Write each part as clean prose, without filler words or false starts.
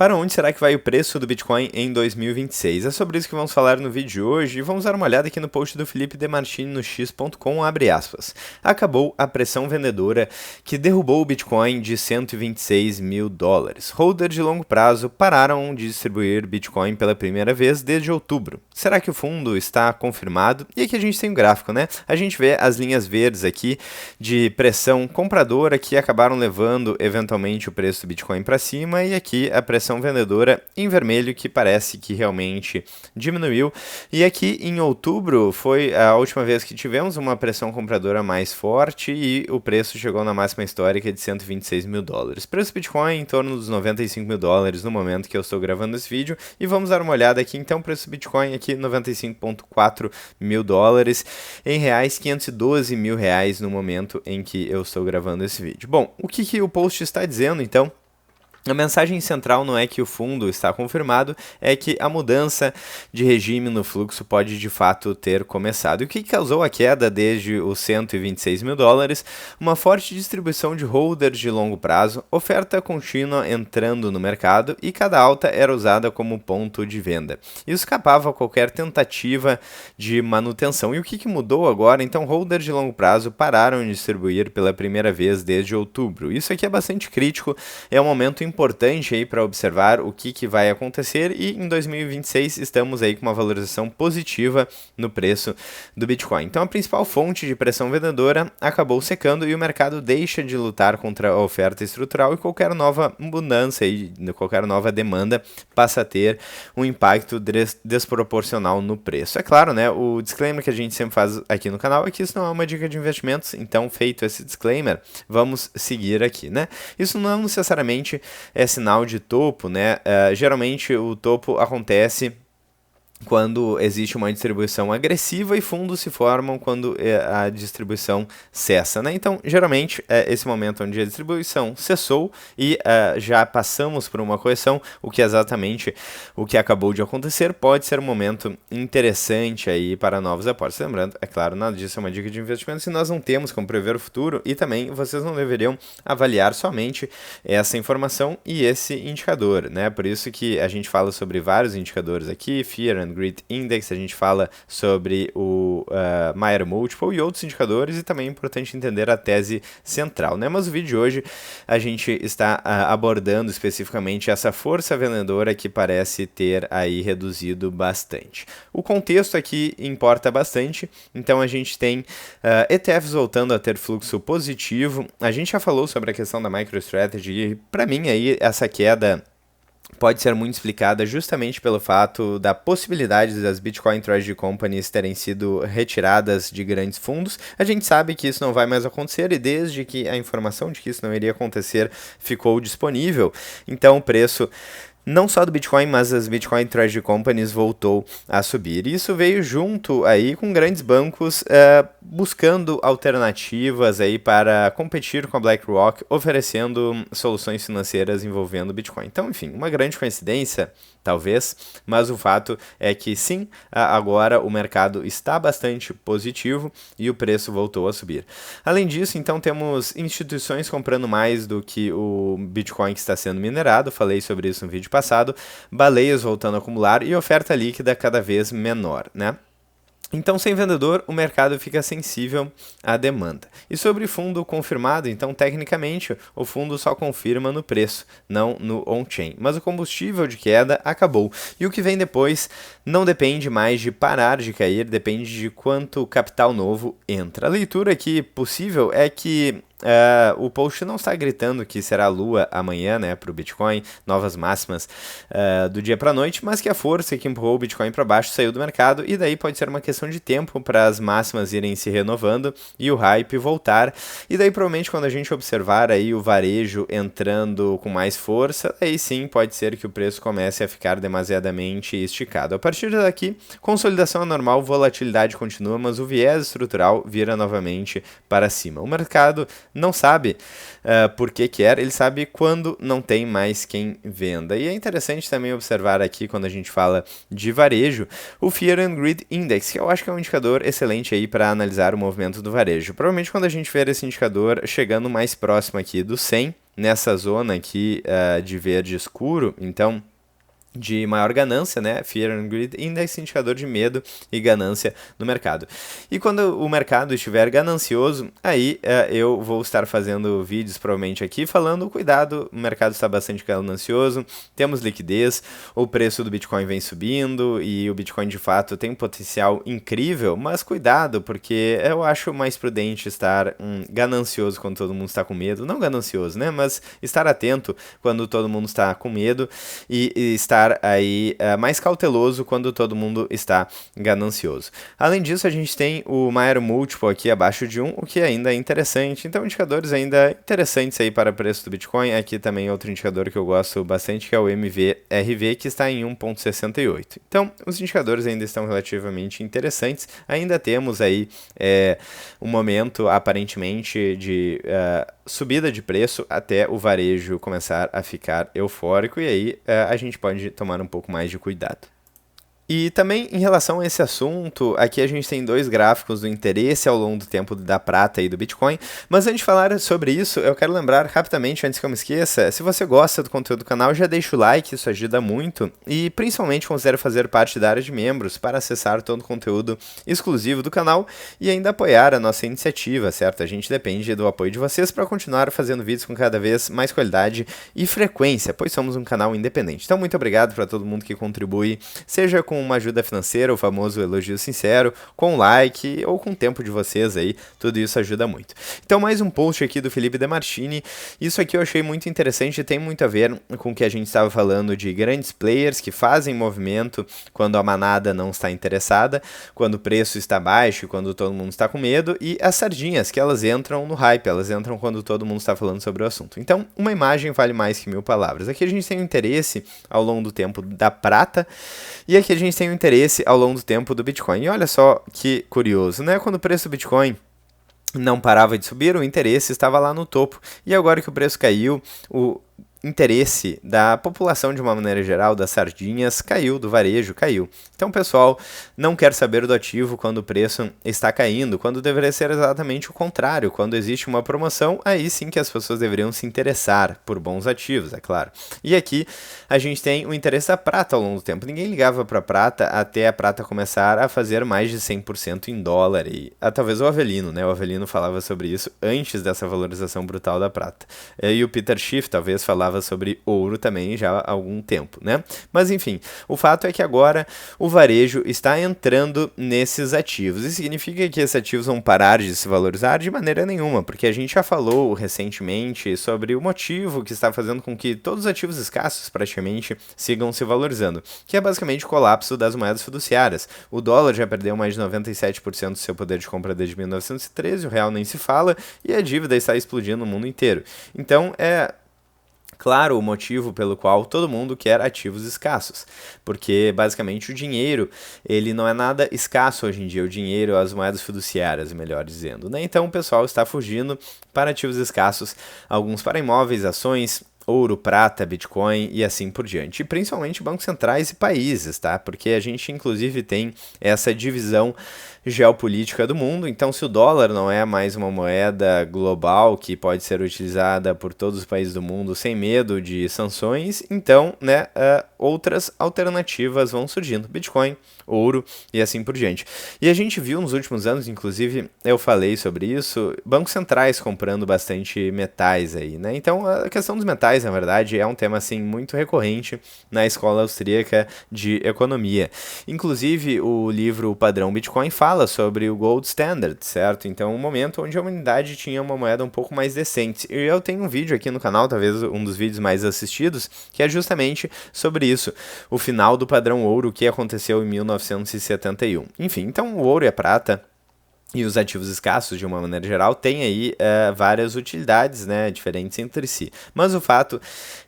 Para onde será que vai o preço do Bitcoin em 2026? É sobre isso que vamos falar no vídeo de hoje e vamos dar uma olhada aqui no post do Felipe Demartini no x.com, abre aspas. Acabou a pressão vendedora que derrubou o Bitcoin de 126 mil dólares. Holders de longo prazo pararam de distribuir Bitcoin pela primeira vez desde outubro. Será que o fundo está confirmado? E aqui a gente tem um gráfico, né? A gente vê as linhas verdes aqui de pressão compradora que acabaram levando eventualmente o preço do Bitcoin para cima e aqui a pressão vendedora em vermelho que parece que realmente diminuiu. E aqui em outubro foi a última vez que tivemos uma pressão compradora mais forte e o preço chegou na máxima histórica de 126 mil dólares. Preço do Bitcoin em torno dos 95 mil dólares no momento que eu estou gravando esse vídeo e vamos dar uma olhada aqui então, preço do Bitcoin aqui 95,4 mil dólares, em reais 512 mil reais no momento em que eu estou gravando esse vídeo. Bom, o que o post está dizendo então? A mensagem central não é que o fundo está confirmado, é que a mudança de regime no fluxo pode de fato ter começado. E o que causou a queda desde os 126 mil dólares? Uma forte distribuição de holders de longo prazo, oferta contínua entrando no mercado e cada alta era usada como ponto de venda. Isso escapava qualquer tentativa de manutenção. E o que mudou agora? Então, holders de longo prazo pararam de distribuir pela primeira vez desde outubro. Isso aqui é bastante crítico, é um momento importante aí para observar o que vai acontecer e em 2026 estamos aí com uma valorização positiva no preço do Bitcoin. Então a principal fonte de pressão vendedora acabou secando e o mercado deixa de lutar contra a oferta estrutural e qualquer nova abundância e qualquer nova demanda passa a ter um impacto desproporcional no preço. É claro, né, o disclaimer que a gente sempre faz aqui no canal é que isso não é uma dica de investimentos, então feito esse disclaimer, vamos seguir aqui, né? Isso não necessariamente é sinal de topo, né? Geralmente o topo acontece quando existe uma distribuição agressiva e fundos se formam quando a distribuição cessa, né? Então, geralmente, é esse momento onde a distribuição cessou e já passamos por uma correção, o que é exatamente o que acabou de acontecer, pode ser um momento interessante aí para novos aportes. Lembrando, é claro, nada disso é uma dica de investimento se nós não temos como prever o futuro e também vocês não deveriam avaliar somente essa informação e esse indicador, né? Por isso que a gente fala sobre vários indicadores aqui, Fear and Greed Index, a gente fala sobre o Mayer Multiple e outros indicadores e também é importante entender a tese central, né? Mas o vídeo de hoje a gente está abordando especificamente essa força vendedora que parece ter aí reduzido bastante. O contexto aqui importa bastante, então a gente tem ETFs voltando a ter fluxo positivo, a gente já falou sobre a questão da MicroStrategy e para mim aí essa queda pode ser muito explicada justamente pelo fato da possibilidade das Bitcoin Treasury Companies terem sido retiradas de grandes fundos. A gente sabe que isso não vai mais acontecer e desde que a informação de que isso não iria acontecer ficou disponível, então o preço não só do Bitcoin, mas as Bitcoin Treasury Companies voltou a subir. Isso veio junto aí com grandes bancos buscando alternativas aí para competir com a BlackRock, oferecendo soluções financeiras envolvendo Bitcoin. Então, enfim, uma grande coincidência, talvez, mas o fato é que sim, agora o mercado está bastante positivo e o preço voltou a subir. Além disso, então, temos instituições comprando mais do que o Bitcoin que está sendo minerado, falei sobre isso no vídeo passado, baleias voltando a acumular e oferta líquida cada vez menor, né? Então, sem vendedor, o mercado fica sensível à demanda. E sobre fundo confirmado, então, tecnicamente, o fundo só confirma no preço, não no on-chain. Mas o combustível de queda acabou. E o que vem depois não depende mais de parar de cair, depende de quanto capital novo entra. A leitura aqui possível é que o post não está gritando que será lua amanhã, né, para o Bitcoin, novas máximas do dia para a noite, mas que a força que empurrou o Bitcoin para baixo saiu do mercado e daí pode ser uma questão de tempo para as máximas irem se renovando e o hype voltar. E daí provavelmente quando a gente observar aí o varejo entrando com mais força, aí sim pode ser que o preço comece a ficar demasiadamente esticado. A partir daqui, consolidação é normal, volatilidade continua, mas o viés estrutural vira novamente para cima. O mercado não sabe por que quer, ele sabe quando não tem mais quem venda. E é interessante também observar aqui, quando a gente fala de varejo, o Fear and Greed Index, que eu acho que é um indicador excelente aí para analisar o movimento do varejo. Provavelmente quando a gente ver esse indicador chegando mais próximo aqui do 100, nessa zona aqui de verde escuro, então de maior ganância, né? Fear and Greed Index, indicador de medo e ganância no mercado. E quando o mercado estiver ganancioso, aí eu vou estar fazendo vídeos provavelmente aqui falando, cuidado, o mercado está bastante ganancioso, temos liquidez, o preço do Bitcoin vem subindo e o Bitcoin de fato tem um potencial incrível, mas cuidado, porque eu acho mais prudente estar ganancioso quando todo mundo está com medo, não ganancioso, né? Mas estar atento quando todo mundo está com medo e estar aí mais cauteloso quando todo mundo está ganancioso. Além disso, a gente tem o Maior Múltiplo aqui abaixo de 1, o que ainda é interessante. Então, indicadores ainda interessantes aí para o preço do Bitcoin. Aqui também outro indicador que eu gosto bastante, que é o MVRV, que está em 1,68. Então, os indicadores ainda estão relativamente interessantes. Ainda temos aí um momento, aparentemente, de subida de preço até o varejo começar a ficar eufórico, e aí a gente pode tomar um pouco mais de cuidado. E também em relação a esse assunto, aqui a gente tem dois gráficos do interesse ao longo do tempo da prata e do Bitcoin, mas antes de falar sobre isso, eu quero lembrar rapidamente, antes que eu me esqueça, se você gosta do conteúdo do canal, já deixa o like, isso ajuda muito, e principalmente considere fazer parte da área de membros para acessar todo o conteúdo exclusivo do canal e ainda apoiar a nossa iniciativa, certo? A gente depende do apoio de vocês para continuar fazendo vídeos com cada vez mais qualidade e frequência, pois somos um canal independente. Então, muito obrigado para todo mundo que contribui, seja com uma ajuda financeira, o famoso elogio sincero, com like ou com o tempo de vocês aí, tudo isso ajuda muito. Então, mais um post aqui do Felipe Demartini. Isso aqui eu achei muito interessante e tem muito a ver com o que a gente estava falando de grandes players que fazem movimento quando a manada não está interessada, quando o preço está baixo, quando todo mundo está com medo, e as sardinhas, que elas entram no hype, elas entram quando todo mundo está falando sobre o assunto. Então, uma imagem vale mais que 1000 palavras. Aqui a gente tem um interesse ao longo do tempo da prata, e aqui a gente tem um interesse ao longo do tempo do Bitcoin. E olha só que curioso, né? Quando o preço do Bitcoin não parava de subir, o interesse estava lá no topo. E agora que o preço caiu, o interesse da população de uma maneira geral, das sardinhas, caiu, do varejo caiu. Então o pessoal não quer saber do ativo quando o preço está caindo, quando deveria ser exatamente o contrário. Quando existe uma promoção, aí sim que as pessoas deveriam se interessar por bons ativos, é claro. E aqui a gente tem o interesse da prata ao longo do tempo. Ninguém ligava para a prata até a prata começar a fazer mais de 100% em dólar. E talvez o Avelino, né? O Avelino falava sobre isso antes dessa valorização brutal da prata. E o Peter Schiff talvez falava sobre ouro também já há algum tempo, né? Mas enfim, o fato é que agora o varejo está entrando nesses ativos. Isso significa que esses ativos vão parar de se valorizar? De maneira nenhuma, porque a gente já falou recentemente sobre o motivo que está fazendo com que todos os ativos escassos praticamente sigam se valorizando, que é basicamente o colapso das moedas fiduciárias. O dólar já perdeu mais de 97% do seu poder de compra desde 1913, o real nem se fala, e a dívida está explodindo no mundo inteiro. Então, claro, o motivo pelo qual todo mundo quer ativos escassos, porque basicamente o dinheiro, ele não é nada escasso hoje em dia, o dinheiro, as moedas fiduciárias, melhor dizendo, né? Então o pessoal está fugindo para ativos escassos, alguns para imóveis, ações, ouro, prata, Bitcoin e assim por diante. E principalmente bancos centrais e países, tá? Porque a gente inclusive tem essa divisão geopolítica do mundo, então se o dólar não é mais uma moeda global que pode ser utilizada por todos os países do mundo sem medo de sanções, então, né, outras alternativas vão surgindo, Bitcoin, ouro e assim por diante. E a gente viu nos últimos anos, inclusive eu falei sobre isso, bancos centrais comprando bastante metais aí, né? Então a questão dos metais, na verdade, é um tema assim muito recorrente na escola austríaca de economia. Inclusive o livro O Padrão Bitcoin fala sobre o Gold Standard, certo? Então, um momento onde a humanidade tinha uma moeda um pouco mais decente. E eu tenho um vídeo aqui no canal, talvez um dos vídeos mais assistidos, que é justamente sobre isso, o final do padrão ouro que aconteceu em 1971. Enfim, então o ouro e a prata e os ativos escassos, de uma maneira geral, têm aí várias utilidades, né, diferentes entre si. Mas o fato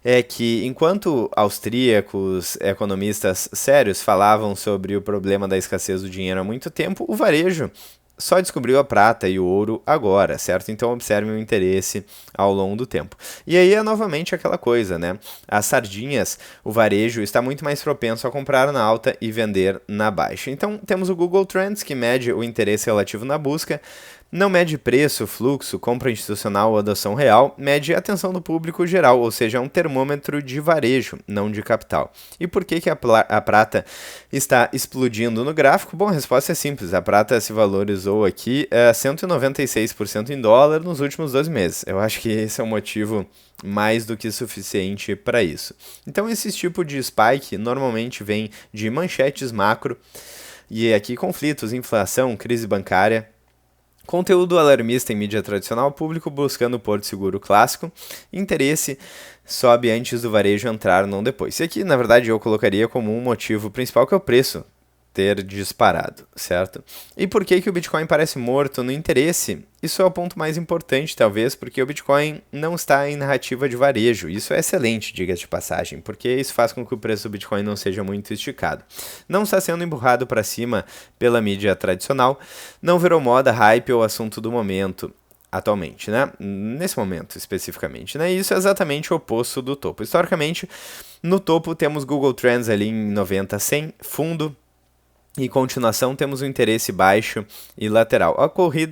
é que, enquanto austríacos, economistas sérios falavam sobre o problema da escassez do dinheiro há muito tempo, o varejo só descobriu a prata e o ouro agora, certo? Então observe o interesse ao longo do tempo. E aí é novamente aquela coisa, né? As sardinhas, o varejo está muito mais propenso a comprar na alta e vender na baixa. Então temos o Google Trends, que mede o interesse relativo na busca, não mede preço, fluxo, compra institucional ou adoção real, mede a atenção do público geral, ou seja, é um termômetro de varejo, não de capital. E por que a prata está explodindo no gráfico? Bom, a resposta é simples, a prata se valorizou aqui 196% em dólar nos últimos 12 meses. Eu acho que esse é um motivo mais do que suficiente para isso. Então esse tipo de spike normalmente vem de manchetes macro, e aqui conflitos, inflação, crise bancária, conteúdo alarmista em mídia tradicional, público buscando Porto Seguro clássico, interesse sobe antes do varejo entrar, não depois. E aqui, na verdade, eu colocaria como um motivo principal, que é o preço ter disparado, certo? E por que o Bitcoin parece morto no interesse? Isso é o ponto mais importante, talvez, porque o Bitcoin não está em narrativa de varejo. Isso é excelente, diga-se de passagem, porque isso faz com que o preço do Bitcoin não seja muito esticado. Não está sendo empurrado para cima pela mídia tradicional, não virou moda, hype ou assunto do momento atualmente, né? Nesse momento especificamente, né? Isso é exatamente o oposto do topo. Historicamente, no topo temos Google Trends ali em 90, 100, fundo. E continuação temos um interesse baixo e lateral.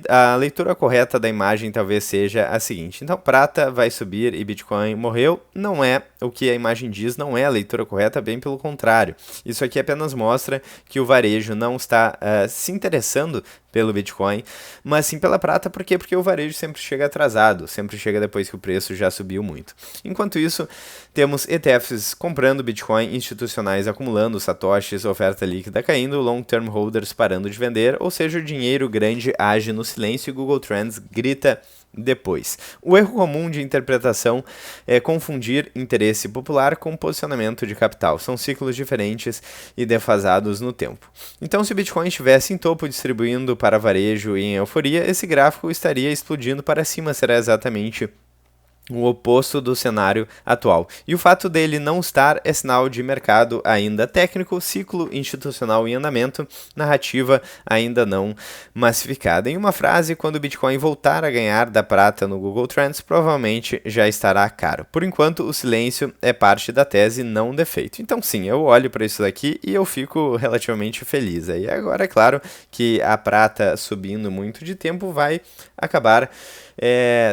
A leitura correta da imagem talvez seja a seguinte. Então, prata vai subir e Bitcoin morreu. Não é o que a imagem diz, não é a leitura correta, bem pelo contrário. Isso aqui apenas mostra que o varejo não está se interessando pelo Bitcoin, mas sim pela prata. Por quê? Porque o varejo sempre chega atrasado, sempre chega depois que o preço já subiu muito. Enquanto isso, temos ETFs comprando Bitcoin, institucionais acumulando satoshis, oferta líquida caindo, long-term holders parando de vender, ou seja, o dinheiro grande age no silêncio e Google Trends grita depois. O erro comum de interpretação é confundir interesse popular com posicionamento de capital. São ciclos diferentes e defasados no tempo. Então, se o Bitcoin estivesse em topo distribuindo para varejo e em euforia, esse gráfico estaria explodindo para cima. Será exatamente o oposto do cenário atual. E o fato dele não estar é sinal de mercado ainda técnico, ciclo institucional em andamento, narrativa ainda não massificada. Em uma frase, quando o Bitcoin voltar a ganhar da prata no Google Trends, provavelmente já estará caro. Por enquanto, o silêncio é parte da tese, não um defeito. Então sim, eu olho para isso daqui e eu fico relativamente feliz. Aí agora é claro que a prata subindo muito de tempo vai acabar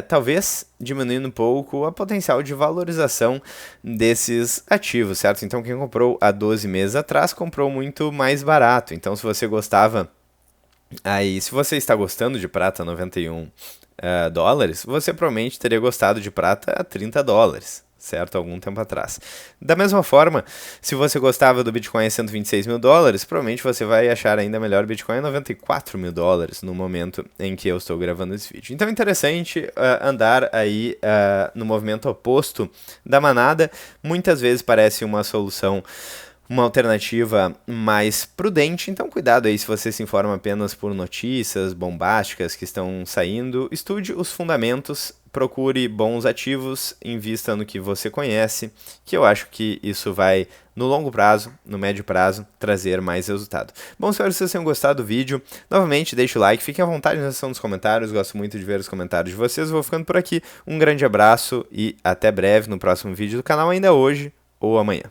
talvez diminuindo um pouco a potencial de valorização desses ativos, certo? Então quem comprou há 12 meses atrás comprou muito mais barato. Então se você gostava, se você está gostando de prata a 91 dólares, você provavelmente teria gostado de prata a 30 dólares. Certo? Algum tempo atrás. Da mesma forma, se você gostava do Bitcoin a 126 mil dólares, provavelmente você vai achar ainda melhor o Bitcoin a 94 mil dólares no momento em que eu estou gravando esse vídeo. Então é interessante andar aí no movimento oposto da manada. Muitas vezes parece uma solução, uma alternativa mais prudente, então cuidado aí se você se informa apenas por notícias bombásticas que estão saindo. Estude os fundamentos, procure bons ativos, invista no que você conhece, que eu acho que isso vai, no longo prazo, no médio prazo, trazer mais resultado. Bom, espero que vocês tenham gostado do vídeo. Novamente, deixe o like, fiquem à vontade na seção dos comentários, gosto muito de ver os comentários de vocês. Vou ficando por aqui, um grande abraço e até breve no próximo vídeo do canal, ainda hoje ou amanhã.